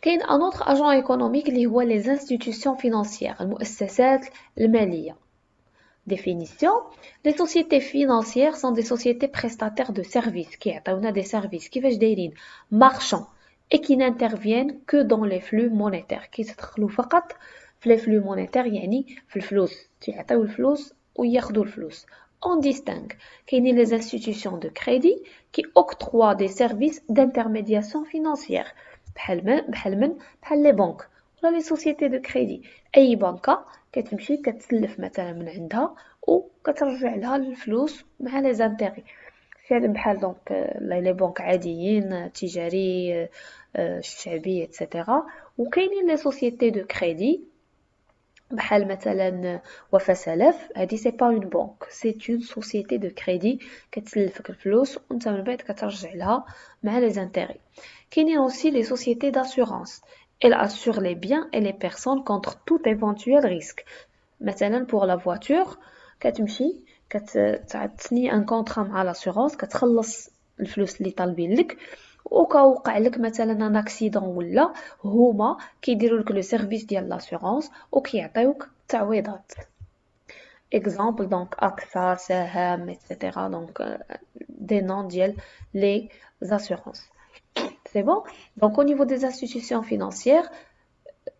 كاين ان اوتر اجون ايكونوميك اللي هو لي انستيتيوشن فينانسيير المؤسسات الماليه. Définition. Les sociétés financières sont des sociétés prestataires de services qui ont des services كيفاش دايرين marchands et qui n'interviennent que dans les flux monétaires كيتدخلوا فقط في les flux monétaires يعني في الفلوس تيعطيو الفلوس وياخذوا الفلوس. On distingue كاينين les institutions de crédit qui octroient des services d'intermédiation financière بحال les banques ولا les sociétés de crédit. أي بنكة كتمشي كتسلف مثلا من عندها وكترجع لها الفلوس مع لي زانتيغي بحال دونك لي بنك عاديين تجاري الشعبي اتسيتيرا. وكاينين لي سوسيتي دو كريدي بحال مثلا وفاء سلف هادي سي با اون بنك سي اون سوسيتي دو كريدي كتسلفك الفلوس وانت من بعد كترجع لها مع لي زانتيغي. كاينين اوسي لي سوسيتي داسورانس elle assure les biens et les personnes contre tout éventuel risque. مثلا pour la voiture كتمشي كتعني ان كونطرا مع لاسورونس كتخلص الفلوس اللي طالبين لك وكوقع لك مثلا ان اكسيدون ولا هما كيديروا لك لو سيرفيس ديال لاسورونس وكيعطيوك تعويضات. exemple donc AXA سهم etc. donc des noms ديال les assurances. C'est bon. Donc au niveau des institutions financières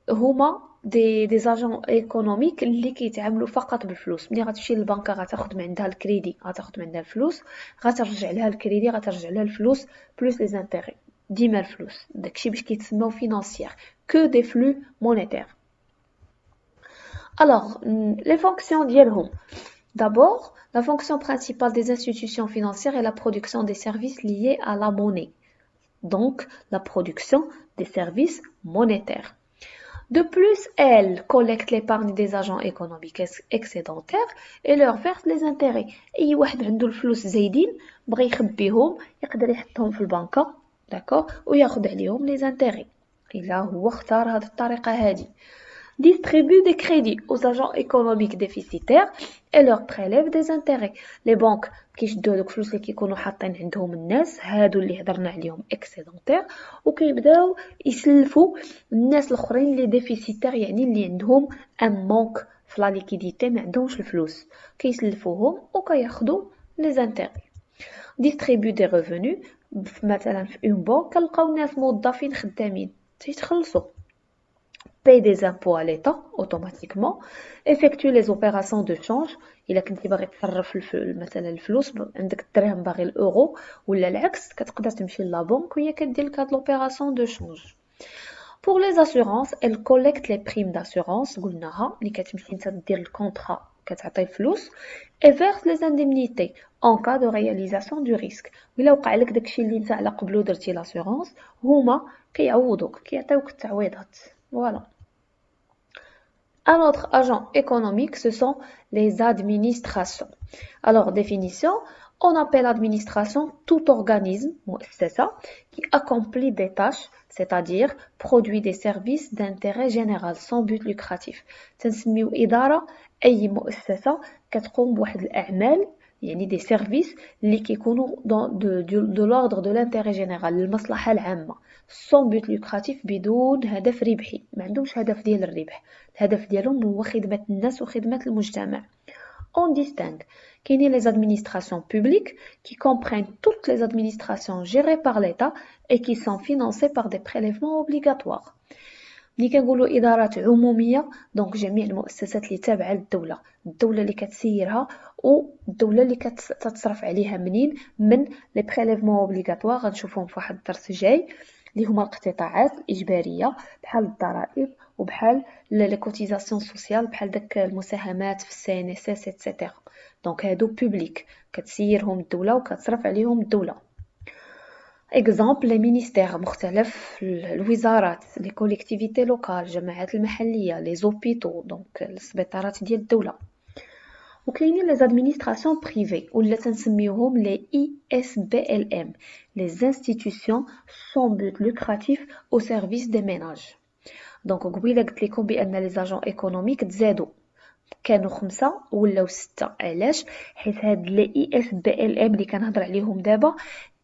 هما des agents économiques اللي كيتعاملوا فقط بالفلوس. ملي غتمشي للبنكه غتاخذ من عندها الكريدي غتاخذ من عندها الفلوس غترجع لها الكريدي غترجع لها الفلوس بلوس لي زانتيغي ديما الفلوس داكشي باش كيتسموا فينانسيير que des flux monétaires. Alors les fonctions ديالهم. D'abord, la fonction principale des institutions financières est la production des services liés à la monnaie. Donc la production des services monétaires. De plus, elle collecte l'épargne des agents économiques excédentaires et leur verse les intérêts. أي واحد عنده الفلوس زايدين بغى يخبيهم يقدر يحطهم في البنكة داكوغ وياخذ عليهم les intérêts إلا هو اختار هذه الطريقة هذه. Distribue des crédits aux agents économiques déficitaires et leur prélève des intérêts. Les banques كيشدوا هذوك الفلوس اللي كيكونوا حاطين عندهم الناس هادو اللي هضرنا عليهم اكسيدونتير وكيبداو يسلفوا الناس الاخرين اللي ديفيسيتير يعني اللي عندهم ان مونك في لا ليكيديتي ما عندهمش الفلوس كيسلفوهم وكياخذوا لي زانتيغي. Distribue des revenus مثلا في اون بنك كنلقاو ناس موظفين خدامين تيتخلصوا paye des impôts à l'État automatiquement, effectue les opérations de change. إلا كنتي باغي تصرف مثلا الفلوس عندك الدرهم باغي الأورو ولا العكس كتقدر تمشي للبنك وهي كدير لك هاد l'opération de change. Pour les assurances, elle collecte les primes d'assurance قلناها ملي كتمشي نتا دير الكونطرا كتعطي الفلوس et verse les indemnités en cas de réalisation du risque. وإلا وقع لك داكشي اللي نتا على قبلو درتي لاسيغونس هما كيعوضوك كيعطيوك التعويضات. Voilà. Un autre agent économique, ce sont les administrations. Alors, définition, on appelle administration tout organisme, c'est ça, qui accomplit des tâches, c'est-à-dire produit des services d'intérêt général sans but lucratif. تنسميو إدارة أي مؤسسة كتقوم بواحد الأعمال يعني des services اللي كيكونوا de l'ordre de l'intérêt général للمصلحة العامة sans but lucratif بدون هدف ربحي ما عندهمش هدف ديال الربح الهدف ديالهم هو خدمة الناس وخدمة المجتمع. On distingue كاينين les administrations publiques qui comprennent toutes les administrations gérées par l'État et qui sont financées par des prélèvements obligatoires. ملي كنقولوا ادارات عموميه دونك جميع المؤسسات اللي تابعه للدوله الدوله اللي كتسيرها والدوله اللي كتصرف عليها منين من لي بريليفمون اوبليغاتوار غنشوفهم في واحد الدرس جاي اللي هما الاقتطاعات الاجباريه بحال الضرائب وبحال لي كوتيزاسيون سوسيال بحال داك المساهمات في السي ان اس اس ايتترا دونك هادو بوبليك كتسيرهم الدوله وكتصرف عليهم الدوله. Exemple les ministères مختلف الوزارات les collectivités locales الجماعات المحلية les hôpitaux donc السبيطارات ديال الدولة. وكاينين les administrations privées ولا تنسميوهم les ISBLM les institutions sans but lucratif au service des ménages. donc قبيله قلت لكم بان les agents économiques تزادوا كانوا 5 ولاو 6 علاش حيت هاد les ISBLM اللي كنهضر عليهم دابا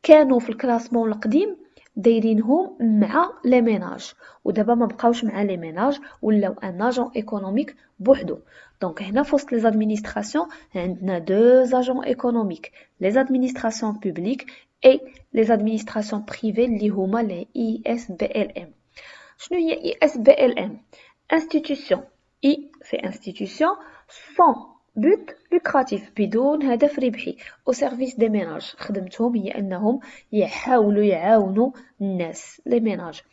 كانوا في الكلاسمون القديم دايرينهم مع لي ميناج، ودابا ما بقاوش مع لي ميناج، ولاو ان اجون ايكونوميك بوحدو. دونك هنا في وسط لي زادمينستراسيون عندنا دو اجون ايكونوميك، لي زادمينستراسيون بوبليك اي لي زادمينستراسيون بريفي اللي هما لي اي اس بي ال ام. شنو هي اي اس بي ال ام؟ institution. I c'est institution sans but lucratif بدون هدف ربحي au service des ménages. خدمتهم هي أنهم يحاولوا يعاونوا الناس les ménages.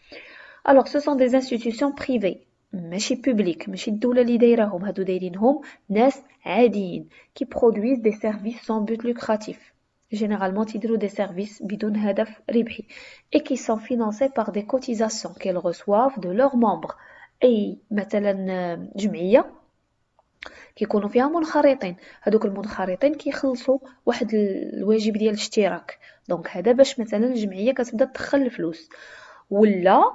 Alors ce sont des institutions privées ماشي publiques، ماشي الدولة اللي دايراهم، هادو دايرينهم ناس عاديين qui produisent des services sans but lucratif. Généralement تيديروا des services بدون هدف ربحي et qui sont financés par des cotisations qu'elles reçoivent de leurs membres. اي مثلا جمعيه كيكونوا فيها منخرطين، هذوك المنخرطين كيخلصوا واحد الواجب ديال الاشتراك، دونك هذا باش مثلا الجمعيه كتبدا تدخل الفلوس، ولا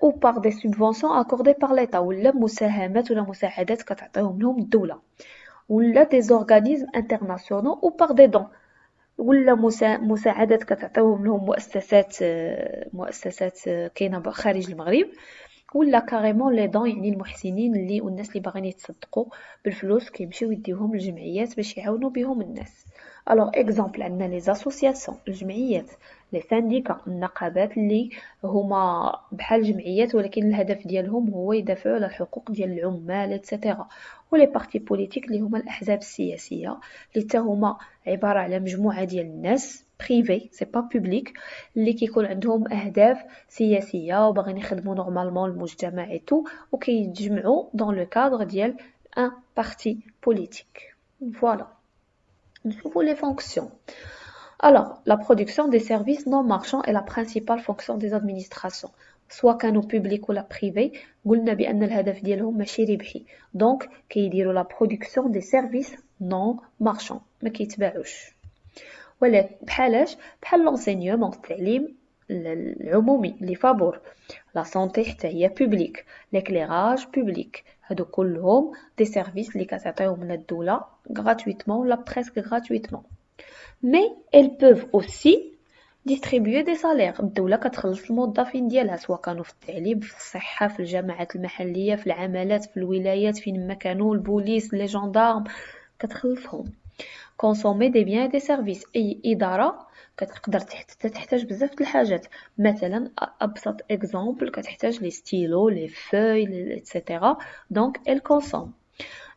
او بار دي سوبفونسيون اكوردي بار ليتا، ولا مساهمات ولا مساعدات كتعطيهم لهم الدوله، ولا دي زورغانيزم انترناسيونال او بار دي دون، ولا مساعدات كتعطيهم لهم مؤسسات كاينه خارج المغرب، ولا كاريمون لي دون يعني المحسنين اللي والناس اللي باغيين يتصدقوا بالفلوس كيمشيو يديوهم للجمعيات باش يعاونوا بهم الناس. الوغ اكزامبل عندنا لي زاسوسياسيون الجمعيات، لي سانديكا النقابات اللي هما بحال جمعيات ولكن الهدف ديالهم هو يدافعوا على الحقوق ديال العمال ايتترا، ولي بارتي بوليتيك اللي هما الاحزاب السياسيه اللي حتى هما عباره على مجموعه ديال الناس بريفي سي با بوبليك اللي كيكون عندهم اهداف سياسيه وباغيين يخدموا نورمالمون المجتمع اي تو، وكيتجمعوا دون لو كادر ديال ان بارتي بوليتيك. فوالا نشوفوا les fonctions. Alors, la production des services non marchands est la principale fonction des administrations. سواء كانوا publics ولا privés، قلنا بأن الهدف ديالهم ماشي ربحي، دونك كيديروا la production des services non marchands، ما كيتباعوش. ولا بحالاش؟ بحال l'enseignement التعليم العمومي لي فابور، لا سونتي حتى هي public، l'éclairage public، هادو كلهم دي سيرفيس اللي كتعطيهم لنا الدولة gratuitement ولا presque gratuitement. Mais elles peuvent aussi distribuer des salaires. الدولة كتخلص الموظفين ديالها سواء كانوا في التعليم، في الصحة، في الجامعات المحلية، في العمالات، في الولايات، فين ما كانوا، البوليس، لي جندارم، كتخلصهم. consommer des biens et des services. اي اداره كتقدر تحتاج بزاف د الحاجات، مثلا ابسط اكزامبل كتحتاج لي ستيلو، لي فوي ايتترا، دونك ال كونسوم.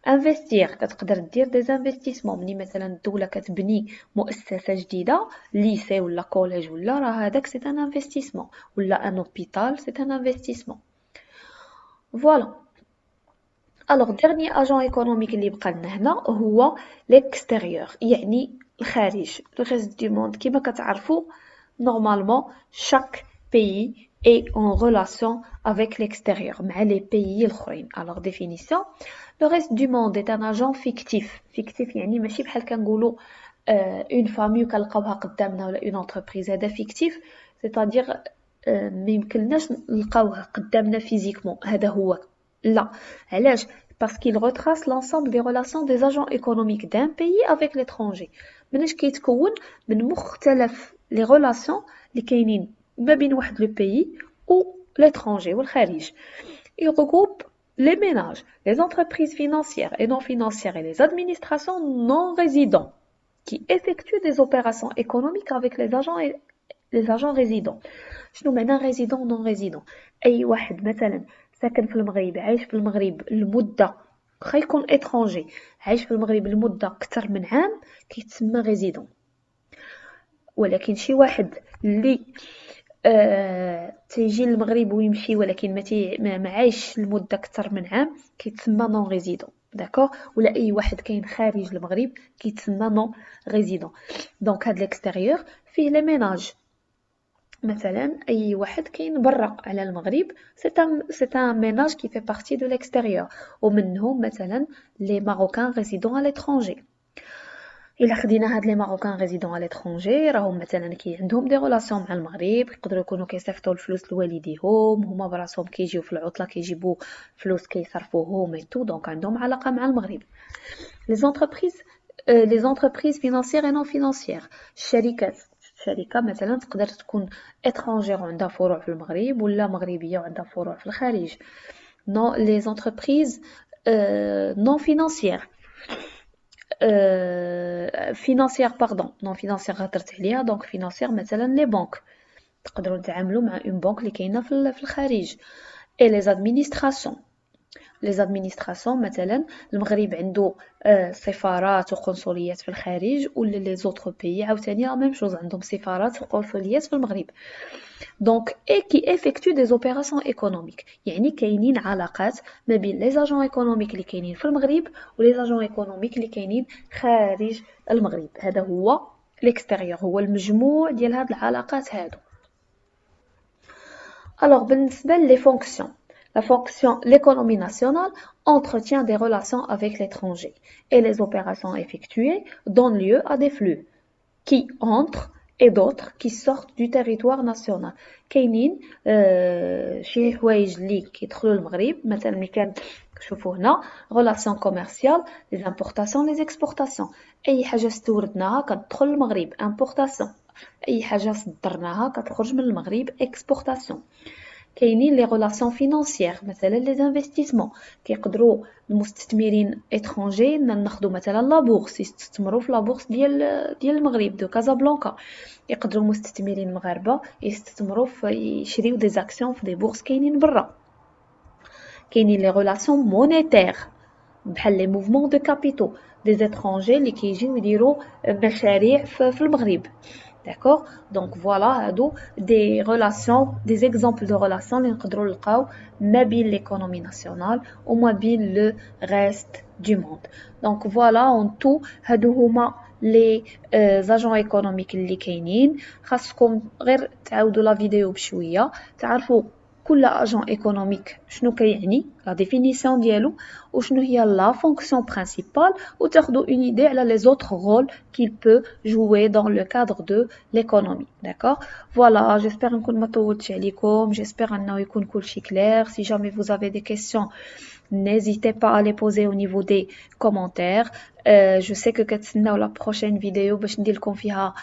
انفستير كتقدر دير دي انفستيسمون، ملي مثلا الدوله كتبني مؤسسه جديده ليسي ولا كوليج ولا راه هذاك سي ان انفستيسمون، ولا ان هوبيتال سي ان انفستيسمون. فوالا. الوغ ديرني اجون ايكونوميك اللي بقى لنا هنا هو ليكستيريور، يعني الخارج، لو ريست دو موند. كيما كتعرفوا نورمالمون شاك بيي اي اون ريلاسيون افيك ليكستيريور مع لي بيي الاخرين. الوغ ديفينيسيون لو ريست دو موند اي ان اجون فيكتيف. فيكتيف يعني ماشي بحال كنقولوا اون فامي كنلقاوها قدامنا ولا اون انتربريز، هذا فيكتيف سيتادير ما يمكنناش نلقاوه قدامنا فيزيكمون، هذا هو لا. علاش؟ parce qu'il retrace l'ensemble des relations des agents économiques d'un pays avec l'étranger. مناش كيتكون من مختلف لي ريلاسيون اللي كاينين ما بين واحد لو بيي و l'étranger والخارج. Il regroupe les ménages, les entreprises financières et non financières et les administrations non résidents qui effectuent des opérations économiques avec les agents résidents. شنو معنى résident non résident؟ اي واحد مثلا ساكن في المغرب، عايش في المغرب لمده، واخا يكون اترونجي عايش في المغرب لمده اكثر من عام كيتسمى ريزيدون. ولكن شي واحد اللي تيجي للمغرب ويمشي ولكن ما عايش لمده اكثر من عام كيتسمى نون ريزيدون. داكوغ؟ ولا اي واحد كاين خارج المغرب كيتسمى نون ريزيدون. دونك هاد ليكستيريور فيه لي ميناج، مثلا اي واحد كاين برا على المغرب سي ان ميناج كي في بارتي دو ليكستيريور، ومنهم مثلا لي ماروكان ريزيدون على لترونجي. الا خدينا هاد لي ماروكان ريزيدون على لترونجي راهم مثلا كي عندهم دي ريلاسيون مع المغرب، يقدروا يكونوا كيصيفطوا الفلوس لوالديهم، هما براسهم كيجيو في العطله كيجيبوا فلوس كيصرفوهم اي تو، دونك عندهم علاقه مع المغرب. لي زونتربريز فينانسيير اي نون فينانسيير، الشركات شركة مثلا تقدر تكون étrangère وعندها فروع في المغرب ولا مغربية وعندها فروع في الخارج. non les entreprises non financières financières pardon non financières هضرت عليها دونك financières مثلا les banques تقدروا نتعاملوا مع une banque اللي كاينه في الخارج. et les administrations مثلا المغرب عنده سفارات وقنصليات في الخارج ولا لي زوطر بيي عاوتاني لا ميم شوز عندهم سفارات وقنصليات في المغرب. دونك اي كي افيكتو دي اوبيراسيون ايكونوميك يعني كاينين علاقات ما بين لي زاجون ايكونوميك اللي كاينين في المغرب ولي زاجون ايكونوميك اللي كاينين خارج المغرب. هذا هو ليكستيريور هو المجموع ديال هاد العلاقات هادو. Alors, بالنسبة les fonctions. L'économie nationale entretient des relations avec l'étranger et les opérations effectuées donnent lieu à des flux qui entrent et d'autres qui sortent du territoire national. كاينين شي حوايج اللي كيدخلوا للمغرب مثلا ملي كنشوفوا هنا relation commerciale les importations les exportations. اي حاجه استوردناها كتدخل للمغرب importation. اي حاجه صدرناها كتخرج من المغرب exportation. كاينين لي غولاسيون فينانسيير مثلا لي انفستيسمون كيقدروا المستثمرين اترونجي ناخذوا مثلا لا بورس يستثمروا في لا بورس ديال المغرب دو كازابلانكا. يقدروا المستثمرين المغاربه يستثمروا في يشريو دي زاكسيون في دي بورس كاينين برا. كاينين لي غولاسيون مونيتير بحال لي موفمون دو كابيتو دي اترونجي اللي كيجيو يديروا مشاريع في المغرب. D'accord? Donc voilà, des relations, des exemples de relations اللي نقدروا نلقاو ما بين l'économie nationale وما بين le reste du monde. Donc voilà, en tout, هادو هما les agents économiques اللي كاينين. خاصكم غير تعاودوا لا فيديو بشويه تعرفوا كل اجون ايكونوميك شنو كيعني لا ديفينيسيون ديالو وشنو هي لا فونكسيون برينسيبال وتاخذوا اون ايدي على لي زوتر رول qu'il peut jouer dans le cadre de l'économie. D'accord? Voilà, j'espère نكون ما طولتش عليكم. J'espère انه يكون كلشي clair. Si jamais vous avez des questions, n'hésitez pas à les poser au niveau des commentaires. Je sais que كتسناو la prochaine vidéo باش ندير لكم فيها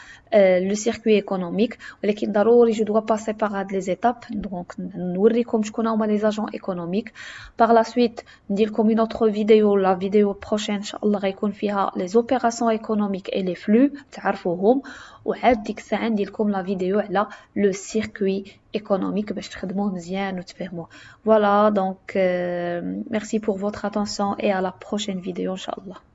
le circuit économique ولكن ضروري je dois passer par هاد les étapes donc نوريكم شكون هما les agents économiques. Par la suite ندير لكم une autre vidéo la vidéo prochaine ان شاء الله غيكون فيها les opérations économiques et les flux تعرفوهم وعاد ديك الساعه ندير لكم لا فيديو على le circuit économique باش تخدموه مزيان وتفهموه. Voilà donc merci pour votre attention et à la prochaine vidéo ان شاء الله.